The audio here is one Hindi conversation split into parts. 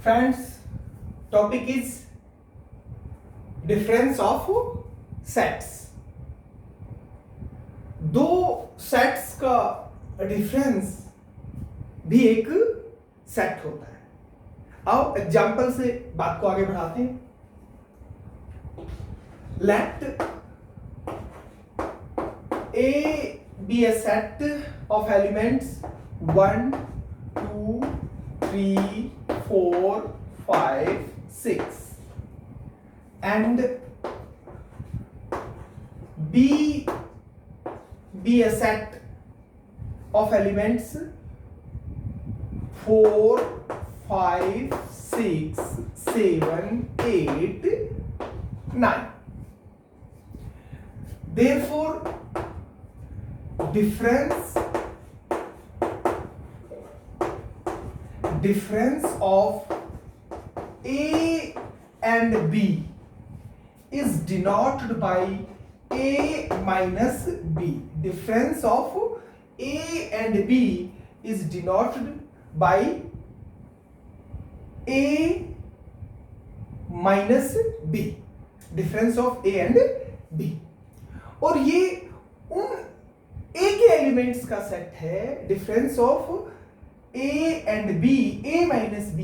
Friends, topic is difference of sets. दो सेट्स का डिफरेंस भी एक सेट होता है. आओ एग्जाम्पल से बात को आगे बढ़ाते हैं. Let A be a set of elements 1, 2, 3, 4, 5, 6 and B be a set of elements 4, 5, 6, 7, 8, 9. Therefore, difference of A and B is denoted by A minus B. Difference of A and B is denoted by A minus B. Difference of A and B. और ये उन A के एलिमेंट्स का सेट है. Difference of A and B, A minus B,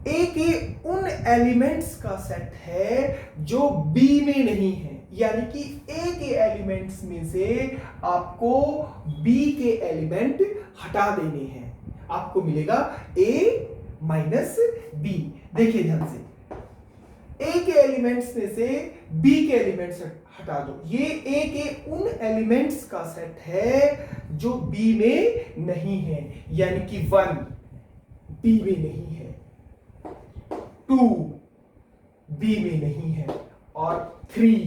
A के उन एलिमेंट्स का सेट है जो B में नहीं है. यानी कि A के एलिमेंट्स में से आपको B के एलिमेंट हटा देने हैं. आपको मिलेगा A माइनस B. देखिए ध्यान से, A के एलिमेंट्स में से B के एलिमेंट्स हटा दो. ये A के उन एलिमेंट्स का सेट है जो B में नहीं है. यानी कि 1 B में नहीं है, 2 B में नहीं है और 3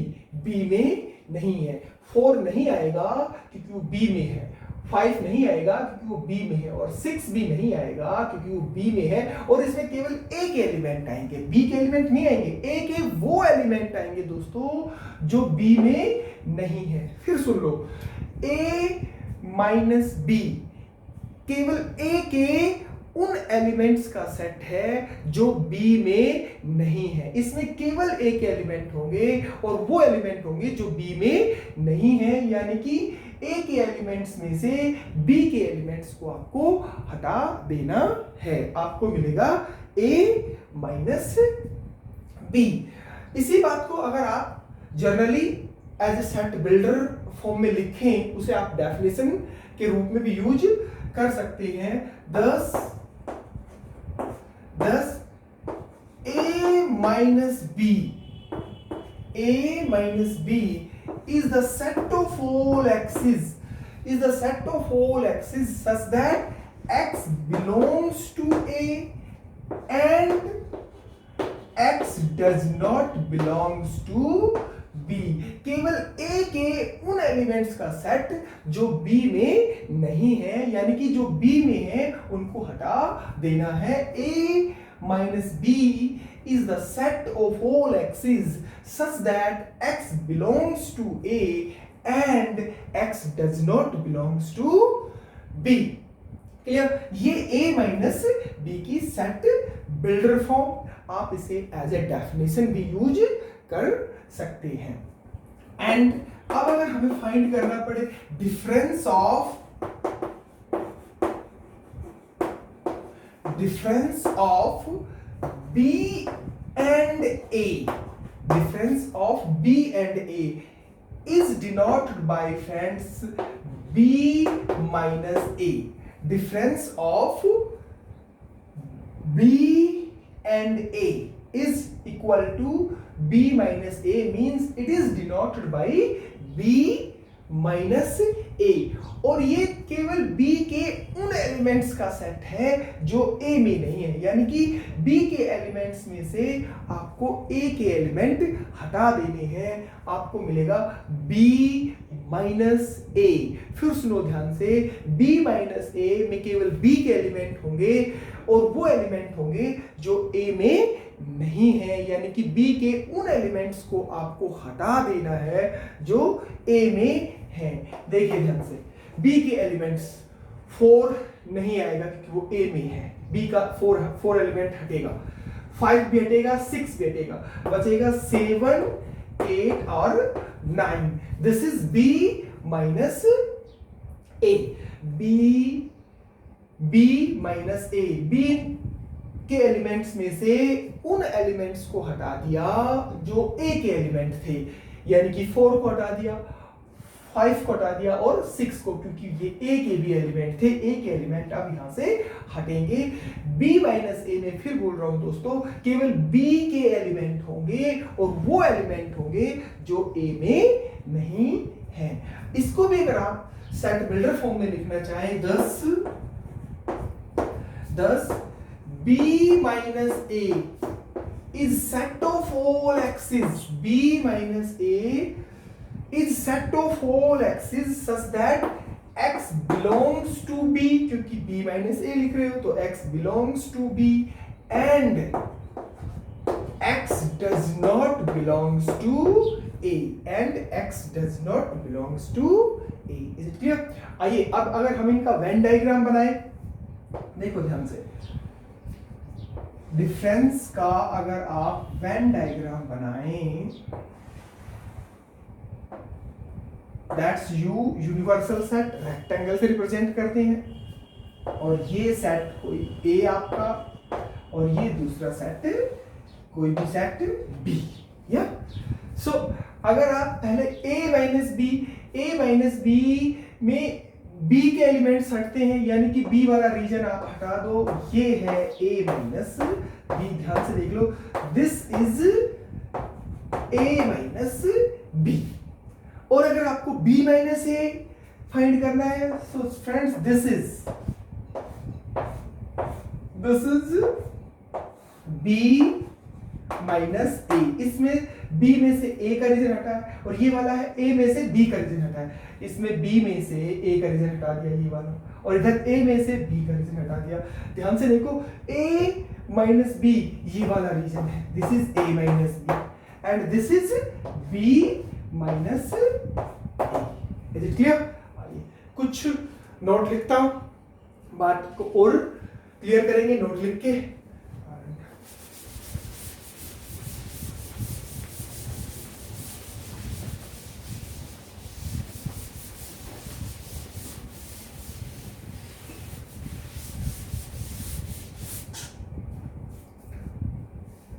B में नहीं है. 4 नहीं आएगा क्योंकि वो B में है, 5 नहीं आएगा क्योंकि वो B में है और 6 भी नहीं आएगा क्योंकि वो B में है. और इसमें केवल A के एलिमेंट आएंगे, B के एलिमेंट नहीं आएंगे. A के वो एलिमेंट आएंगे दोस्तों जो B में नहीं है. फिर सुन लो, A माइनस B केवल A के उन एलिमेंट्स का सेट है जो B में नहीं है. इसमें केवल A के एलिमेंट होंगे और वो एलिमेंट होंगे जो B में नहीं है. यानी कि A के एलिमेंट्स में से B के एलिमेंट्स को आपको हटा देना है. आपको मिलेगा A माइनस B. इसी बात को अगर आप generally as a set builder form में लिखें, उसे आप डेफिनेशन के रूप में भी यूज कर सकते हैं. 10 A minus B is the set of all x's such that x belongs to A and x does not belongs to B. केवल A के उन एलिमेंट्स का सेट जो B में नहीं है, यानी कि जो B में है उनको हटा देना है. A minus B is the set of all x's such that x belongs to A and x does not belongs to B. Clear? ये A माइनस B की सेट बिल्डर फॉर्म, आप इसे एज ए डेफिनेशन भी यूज कर सकते हैं. एंड अब अगर हमें फाइंड करना पड़े difference of B and A, difference of B and A is denoted by friends B minus A. Difference of B and A is equal to B minus A, means it is denoted by B minus A. और ये केवल B के उन एलिमेंट्स का सेट है जो A में नहीं है. यानी कि B के एलिमेंट्स में से आपको A के एलिमेंट हटा देने हैं. आपको मिलेगा B माइनस A. फिर सुनो ध्यान से, B माइनस A में केवल B के एलिमेंट होंगे और वो एलिमेंट होंगे जो A में नहीं है. यानी कि B के उन एलिमेंट्स को आपको हटा देना है जो A में है. देखिए ध्यान से, B के एलिमेंट्स 4 नहीं आएगा क्योंकि वो ए में है, बी का 4 एलिमेंट हटेगा, 5 भी हटेगा, 6 भी हटेगा, बचेगा 7, 8 और 9। This is B minus A, B minus A. B के एलिमेंट्स में से उन एलिमेंट्स को हटा दिया जो ए के एलिमेंट थे, यानी कि 4 को हटा दिया, 5 को हटा दिया और 6 को, क्योंकि ये ए के भी एलिमेंट थे, ए के एलिमेंट अब यहां से हटेंगे। बी माइनस ए में फिर बोल रहा हूं दोस्तों, केवल बी के एलिमेंट होंगे और वो एलिमेंट होंगे जो ए में नहीं है। इसको भी अगर आप सेट बिल्डर फॉर्म में लिखना चाहें, 10 b minus a is set of all x's. b minus a is set of all x's such that x belongs to b, क्योंकि b minus a लिख रहे हो तो x belongs to b and x does not belongs to a, and x does not belongs to a. Is it clear? आइए अब अगर हम इनका वेन डायग्राम बनाए, देखो ध्यान से, डिफरेंस का अगर आप वेन डायग्राम बनाएं, that's you universal set rectangle से रिप्रेजेंट करते हैं, और ये सेट कोई ए आपका और ये दूसरा सेट कोई भी सेट बी, या सो अगर आप पहले ए माइनस बी में बी के एलिमेंट्स हटते हैं, यानी कि बी वाला रीजन आप हटा दो, ये है a माइनस बी, ध्यान से देख लो, this is a minus B. और अगर आपको b माइनस ए फाइंड करना है, so friends this is b minus A. इसमें b में से a का रीजन हटा है और ये वाला है a में से b का रीजन हटा है, इसमें b में से a का रीजन हटा दिया ये वाला, और इधर a में से b का रीजन हटा दिया। ध्यान से देखो, a माइनस b ये वाला रीजन है, this is a minus b and this is b minus a। Is it clear? कुछ नोट लिखता हूं, बात को और क्लियर करेंगे नोट लिख के।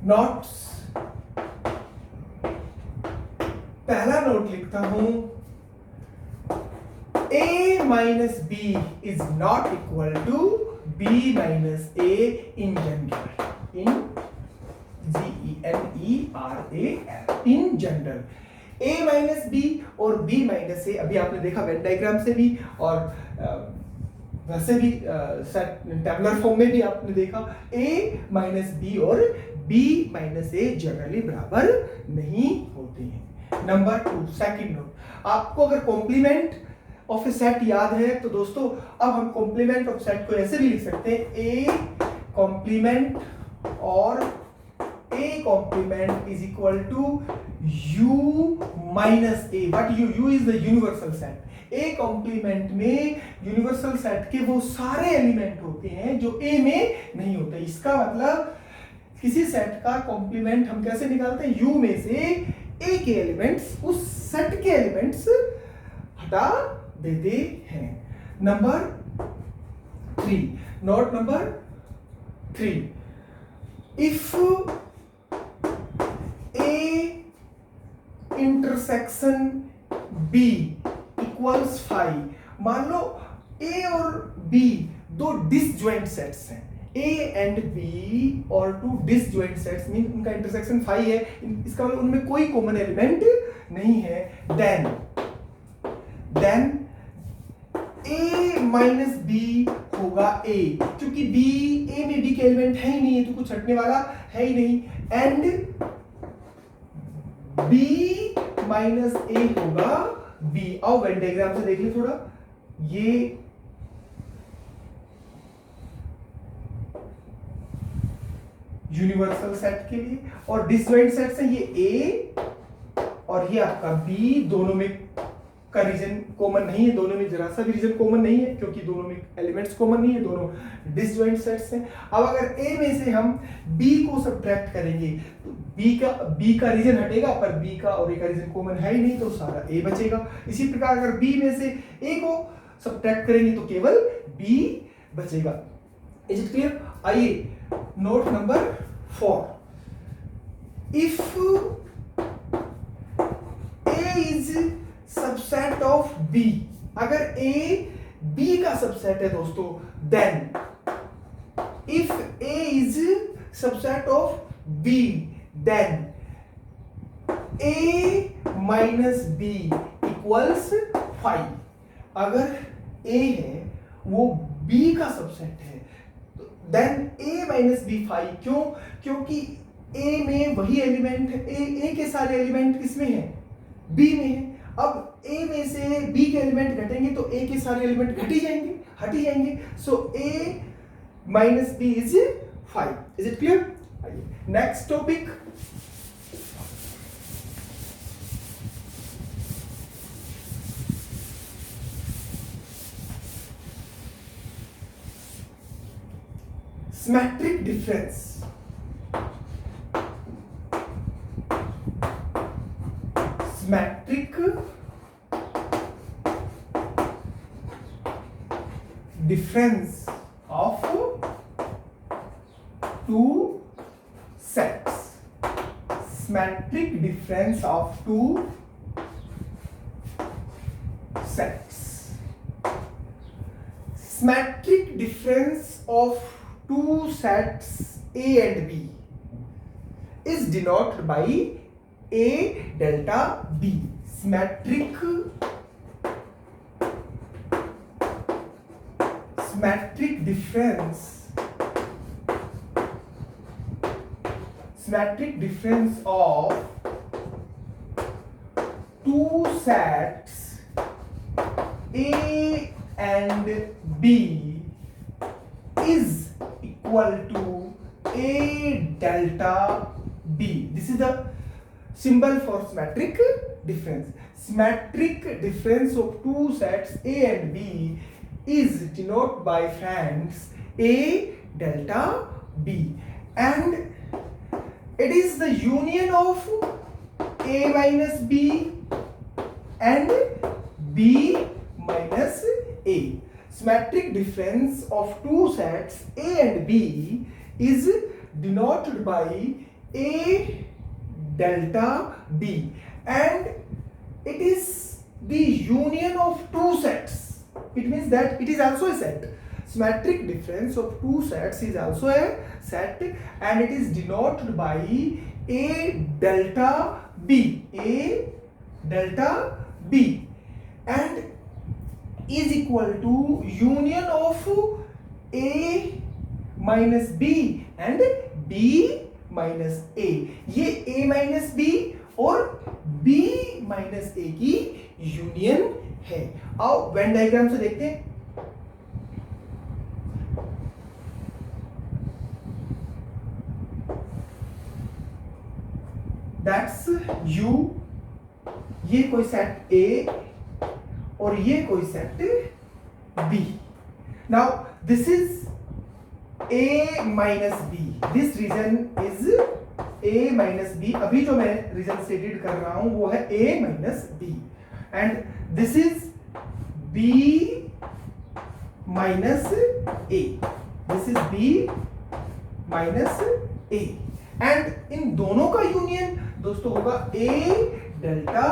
नोट्स, पहला नोट लिखता हूं, a minus B is not equal to b minus a in general, in GENERAL, in general. a minus B और b माइनस a, अभी आपने देखा वेन डायग्राम से भी और वैसे भी टेबुलर फॉर्म में भी आपने देखा, a माइनस बी और b माइनस ए जनरली बराबर नहीं होते हैं। नंबर 2, सेकंड नोट, आपको अगर कॉम्प्लीमेंट ऑफ ए सेट याद है तो दोस्तों अब हम कॉम्प्लीमेंट ऑफ सेट को ऐसे भी लिख सकते हैं, a कॉम्प्लीमेंट और a complement is equal to u minus a, but u is the universal set. a complement में यूनिवर्सल सेट के वो सारे एलिमेंट होते हैं जो a में नहीं होते। इसका मतलब किसी सेट का कॉम्प्लीमेंट हम कैसे निकालते हैं, u में से a के एलिमेंट्स उस सेट के एलिमेंट्स हटा देते हैं। Number 3, note number 3, if a intersection b equals 5, मान लो a और b दो डिसजॉइंट सेट्स हैं, a एंड b और 2 डिसजॉइंट सेट्स मीन उनका इंटरसेक्शन 5 है, इसका मतलब उनमें कोई कॉमन एलिमेंट नहीं है, देन a माइनस बी होगा a, क्योंकि b a में b के एलिमेंट है ही नहीं है तो कुछ हटने वाला है ही नहीं, एंड b माइनस a होगा b। आओ वेन डायग्राम से देख ले थोड़ा, ये यूनिवर्सल सेट के लिए, और डिसजॉइंट सेट्स हैं ये a और ये आपका b, दोनों में का रीजन कॉमन नहीं है, दोनों में जरा सा भी रीजन कॉमन नहीं है, क्योंकि दोनों में एलिमेंट्स कॉमन नहीं है, दोनों डिसजॉइंट सेट्स हैं। अब अगर ए में से हम बी को सब्ट्रैक्ट करेंगे तो बी का रीजन हटेगा, पर बी का और ए का रीजन कॉमन है ही नहीं, तो सारा ए बचेगा। इसी प्रकार अगर बी में से ए को सब्ट्रैक्ट करेंगे तो केवल बी बचेगा। Is it clear? आइए note number 4, if A is subset of B, अगर A B का सबसेट है दोस्तों, then if A is subset of B, then A minus B equals 5। अगर A है वो B का सबसेट है, then A minus B 5। क्यों? क्योंकि A में वही एलिमेंट है, A के सारे एलिमेंट किसमें है? B में है। अब A में से B के एलिमेंट घटेंगे तो A के सारे एलिमेंट हट ही जाएंगे। सो A minus B is 5। Is it clear? Next topic, symmetric difference. Symmetric difference of two sets. Symmetric difference of two sets. Symmetric difference of two sets A and B is denoted by A delta B। symmetric difference of two sets A and B is equal to A delta B। This is the symbol for symmetric difference. Symmetric difference of two sets A and B is denoted by friends A delta B, and it is the union of A minus B and B minus A। Symmetric difference of two sets A and B is denoted by A delta B, and it is the union of two sets. It means that it is also a set. Symmetric difference of two sets is also a set, and it is denoted by A delta B, A delta B, and is equal to union of A minus B and B minus A. ये A माइनस बी और B माइनस ए की यूनियन है। आओ वेन डायग्राम से देखते हैं। दैट्स U, ये कोई सेट A और ये कोई set B। Now this is A minus B, this region is A minus B। अभी जो मैं रीजन स्टेटेड कर रहा हूं वो है A minus B, and this is B minus A, this is B minus A, and इन दोनों का यूनियन दोस्तों होगा A डेल्टा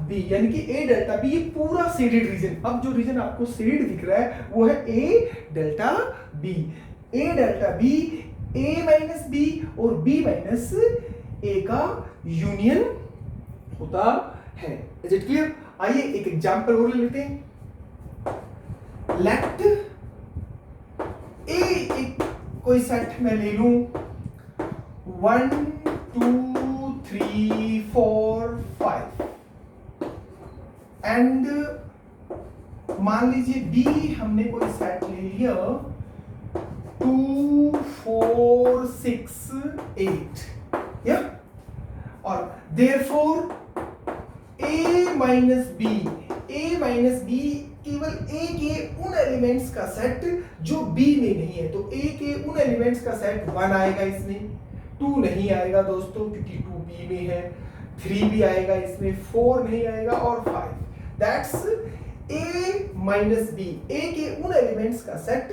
B, यानी कि A डेल्टा B। ये पूरा शेडेड रीजन, अब जो रीजन आपको शेड दिख रहा है वो है A delta B। A delta B A minus B और B माइनस A का यूनियन होता है। Is it clear? आइए एक एग्जांपल और लेते हैं। लेट A एक कोई सेट मैं ले लूं 1 2 3 4 5, एंड मान लीजिए B हमने कोई सेट ले लिया 2 4 6 8, और therefore A minus B, a minus B केवल a के उन एलिमेंट्स का सेट जो b में नहीं है। तो a के उन एलिमेंट्स का सेट 1 आएगा, इसमें 2 नहीं आएगा दोस्तों क्योंकि 2 b में है, 3 भी आएगा इसमें, 4 नहीं आएगा और 5। That's a minus B, a के उन एलिमेंट्स का सेट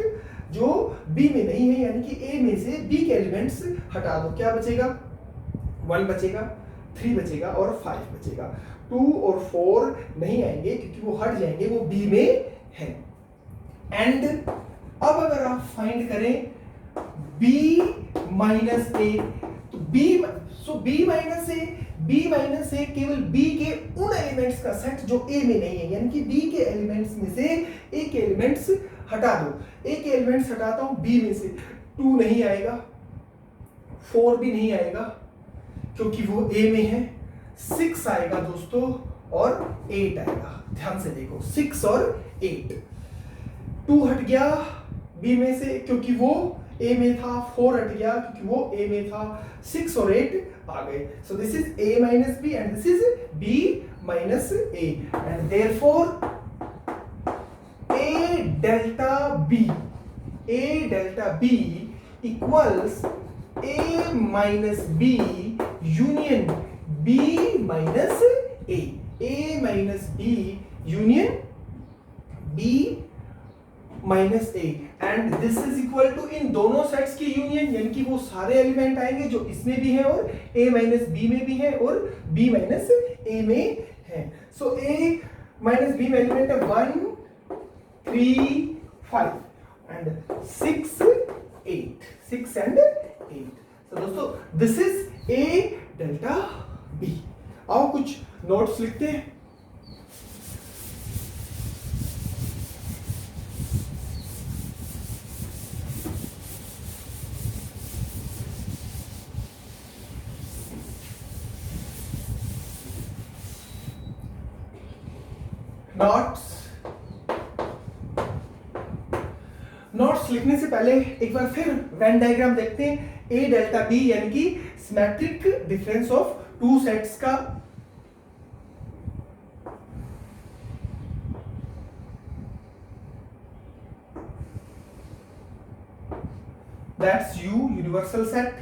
जो b में नहीं है, यानी कि a में से b के एलिमेंट्स हटा दो। क्या बचेगा? 1 बचेगा, 3 बचेगा और 5 बचेगा। 2 और 4 नहीं आएंगे क्योंकि वो हट जाएंगे, वो b में है। एंड अब अगर आप फाइंड करें b माइनस a, तो b माइनस a केवल b के उन एलिमेंट्स का सेट जो a में नहीं है, यानी कि b के एलिमेंट्स में से a के एलिमेंट्स हटा दो। a के एलिमेंट्स हटाता हूं b में से, 2 नहीं आएगा, 4 भी नहीं आएगा क्योंकि वो a में है, 6 आएगा दोस्तों और 8 आएगा। ध्यान से देखो, 6 और 8। 2 हट गया b में से क्योंकि वो a में था, 4 हट गया क्योंकि वो a में था, 6 और 8 आ गए। So this is a minus b and this is b minus a and therefore a delta b equals a minus b union b minus a minus b union b minus a and this is equal to इन दोनों सेट्स की यूनियन, यानी कि वो सारे एलिमेंट आएंगे जो इसमें भी है और a माइनस b में भी है और b माइनस a में है। सो a माइनस b में एलिमेंट है 1 3 5 एंड 6 एंड 8। तो दोस्तों this is a delta b। आओ कुछ नोट्स लिखते हैं। नोट्स लिखने से पहले एक बार फिर वेन डायग्राम देखते हैं a डेल्टा b, यानी कि symmetric difference of two sets का। दैट्स U यूनिवर्सल सेट,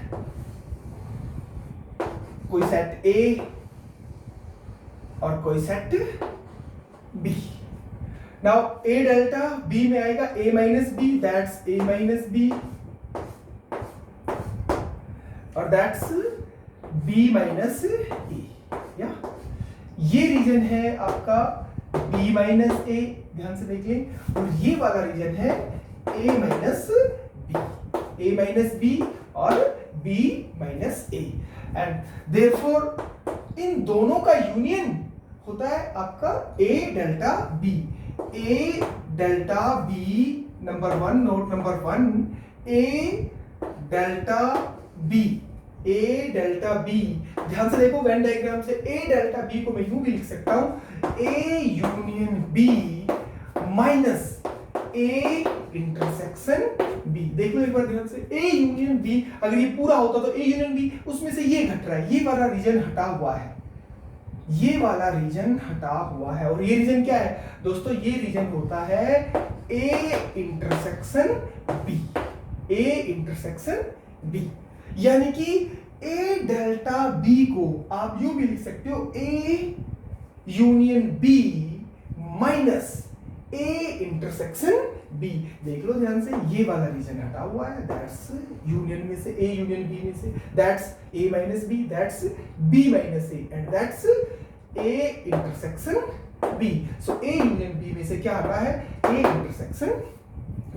कोई सेट A और कोई set B। Now A delta B में आएगा A minus B, that's A minus B और दैट्स B माइनस A। या ये रीजन है आपका B माइनस A, ध्यान से देखिए, और ये वाला रीजन है A minus B, A minus B और B minus A and therefore in दोनों का यूनियन होता है आपका A delta B। A delta B number 1, note number 1, A delta B, A delta B। ध्यान से देखो वेन डायग्राम से A डेल्टा B को मैं यूं भी लिख सकता हूं A union B minus A intersection B। देख लो एक बार ध्यान से, A यूनियन B, अगर ये पूरा होता तो A यूनियन B, उसमें से ये घट रहा है, ये वाला रीजन हटा हुआ है, ये वाला रीजन हटा हुआ है। और ये रीजन क्या है दोस्तों? ये रीजन होता है A intersection B, A intersection B, यानी कि A डेल्टा B को आप यूं भी लिख सकते हो A union B minus A intersection B। देख लो ध्यान से, ये वाला रीजन हटा हुआ है, दैट्स यूनियन में से A यूनियन B में से, that's A minus B, that's B minus A and that's A intersection B। So A union B में से क्या आ रहा है? A intersection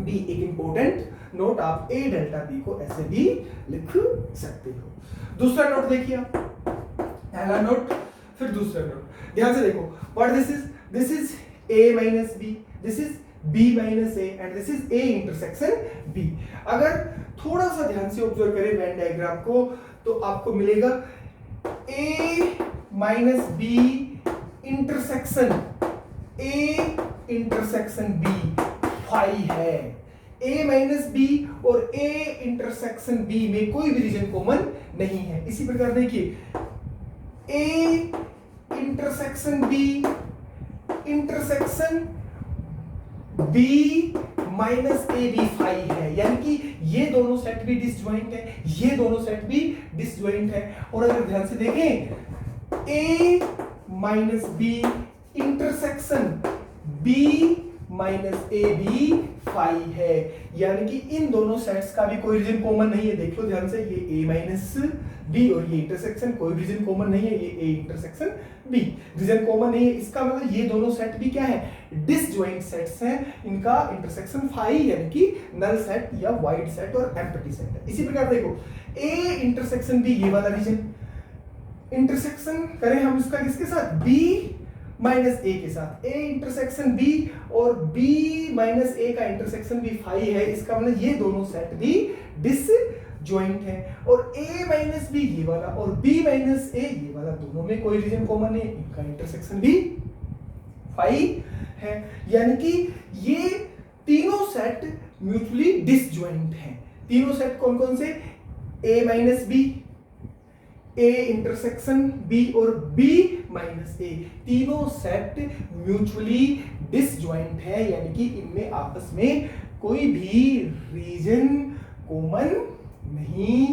B। एक इंपॉर्टेंट नोट, आप A डेल्टा B को ऐसे भी लिख सकते हो। दूसरा नोट देखिए आप, पहला नोट फिर दूसरा नोट, ध्यान से देखो, what this is A minus B, this is B minus A and this is A intersection B। अगर थोड़ा सा ध्यान से ऑब्जर्व करें वेन डायग्राम को तो आपको मिलेगा A minus B intersection B 5 है। A माइनस B और A इंटरसेक्शन B में कोई भी रीजन कॉमन नहीं है। इसी प्रकार देखिए A intersection B intersection B minus A B phi है, यानी कि ये दोनों सेट भी डिसजॉइंट है, ये दोनों सेट भी डिसजॉइंट है। और अगर ध्यान से देखें A minus B intersection B minus A B phi है, यानी कि इन दोनों सेट्स का भी कोई रीजन कॉमन नहीं है। देख लो ध्यान से, ये A माइनस बी और ये इंटरसेक्शन कोई रीजन कॉमन नहीं है, ये A intersection B region common नहीं है। इसका मतलब ये दोनों सेट भी क्या है, डिसजॉइंट सेट्स हैं, इनका इंटरसेक्शन फाई यानी कि नल सेट या वाइड सेट और एम्प्टी सेट है। इसी प्रकार देखो A इंटरसेक्शन B, ये वाला रीजन इंटरसेक्शन करें हम इसका किसके साथ, B माइनस ए के साथ, A इंटरसेक्शन B और B माइनस ए का इंटरसेक्शन भी फाई है। इसका मतलब ये दोनों सेट भी डिसजॉइंट है। और A माइनस B ये वाला और B माइनस ए ये वाला, दोनों में कोई रीजन कॉमन है, इनका इंटरसेक्शन भी फाई है, यानी कि ये तीनों सेट म्यूचुअली डिसजॉइंट हैं। तीनों सेट कौन कौन से, A minus B, A intersection B और B माइनस ए, तीनों सेट म्यूचुअली डिसजॉइंट है, यानी कि इनमें आपस में कोई भी रीजन कॉमन नहीं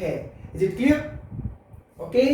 है। Is it clear? ओके।